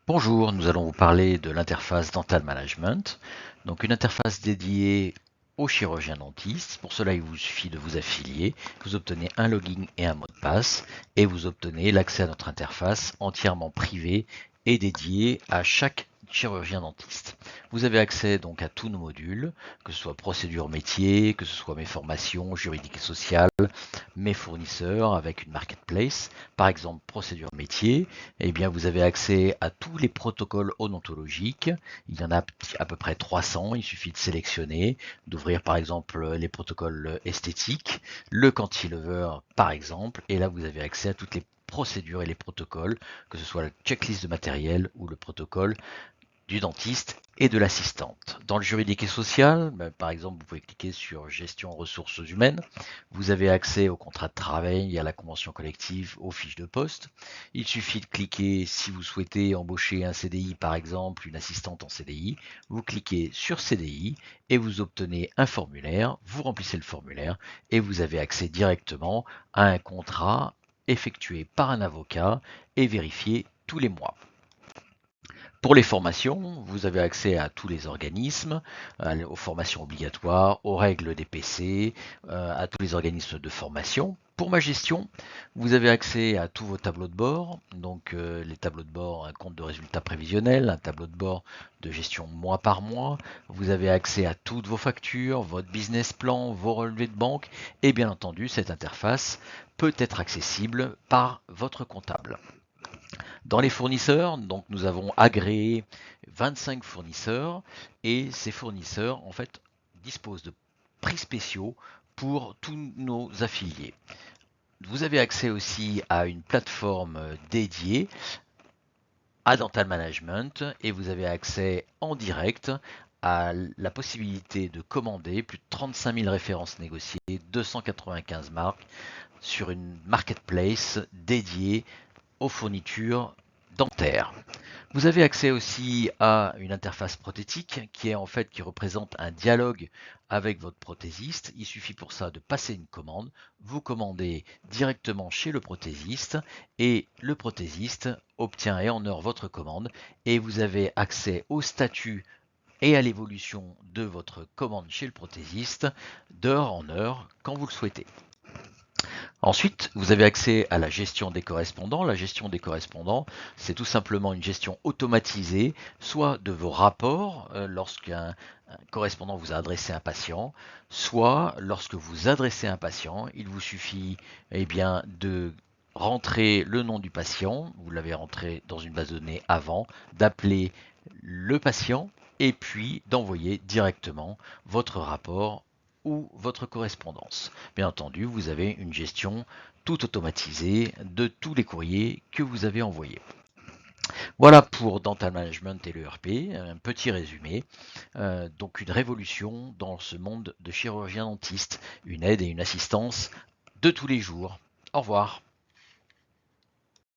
Bonjour, nous allons vous parler de l'interface Dental Management. Donc une interface dédiée aux chirurgiens dentistes. Pour cela, il vous suffit de vous affilier. Vous obtenez un login et un mot de passe et vous obtenez l'accès à notre interface entièrement privée et dédiée à chaque chirurgien dentiste. Vous avez accès donc à tous nos modules, que ce soit procédure métier, que ce soit mes formations juridiques et sociales, mes fournisseurs avec une marketplace. Par exemple, procédure métier, eh bien, vous avez accès à tous les protocoles odontologiques. Il y en a à peu près 300. Il suffit de sélectionner, d'ouvrir par exemple les protocoles esthétiques, le cantilever par exemple, et là vous avez accès à toutes les procédures et les protocoles, que ce soit la checklist de matériel ou le protocole du dentiste et de l'assistante. Dans le juridique et social, par exemple, vous pouvez cliquer sur gestion ressources humaines. Vous avez accès au contrat de travail, à la convention collective, aux fiches de poste. Il suffit de cliquer si vous souhaitez embaucher un CDI, par exemple, une assistante en CDI. Vous cliquez sur CDI et vous obtenez un formulaire. Vous remplissez le formulaire et vous avez accès directement à un contrat effectué par un avocat et vérifié tous les mois. Pour les formations, vous avez accès à tous les organismes, aux formations obligatoires, aux règles des PC, à tous les organismes de formation. Pour ma gestion, vous avez accès à tous vos tableaux de bord, donc les tableaux de bord, un compte de résultats prévisionnels, un tableau de bord de gestion mois par mois. Vous avez accès à toutes vos factures, votre business plan, vos relevés de banque, et bien entendu, cette interface peut être accessible par votre comptable. Dans les fournisseurs, donc nous avons agréé 25 fournisseurs et ces fournisseurs en fait disposent de prix spéciaux pour tous nos affiliés. Vous avez accès aussi à une plateforme dédiée à Dental Management et vous avez accès en direct à la possibilité de commander plus de 35 000 références négociées, 295 marques sur une marketplace dédiée aux fournitures dentaires. Vous avez accès aussi à une interface prothétique qui représente un dialogue avec votre prothésiste. Il suffit pour ça de passer une commande, vous commandez directement chez le prothésiste et le prothésiste obtient et honore votre commande et vous avez accès au statut et à l'évolution de votre commande chez le prothésiste d'heure en heure quand vous le souhaitez. Ensuite, vous avez accès à la gestion des correspondants. La gestion des correspondants, c'est tout simplement une gestion automatisée, soit de vos rapports lorsqu'un correspondant vous a adressé un patient, soit lorsque vous adressez un patient, il vous suffit de rentrer le nom du patient, vous l'avez rentré dans une base de données avant, d'appeler le patient et puis d'envoyer directement votre rapport ou votre correspondance. Bien entendu, vous avez une gestion tout automatisée de tous les courriers que vous avez envoyés. Voilà pour Dental Management et l'ERP, un petit résumé. Donc une révolution dans ce monde de chirurgien dentiste, une aide et une assistance de tous les jours. Au revoir.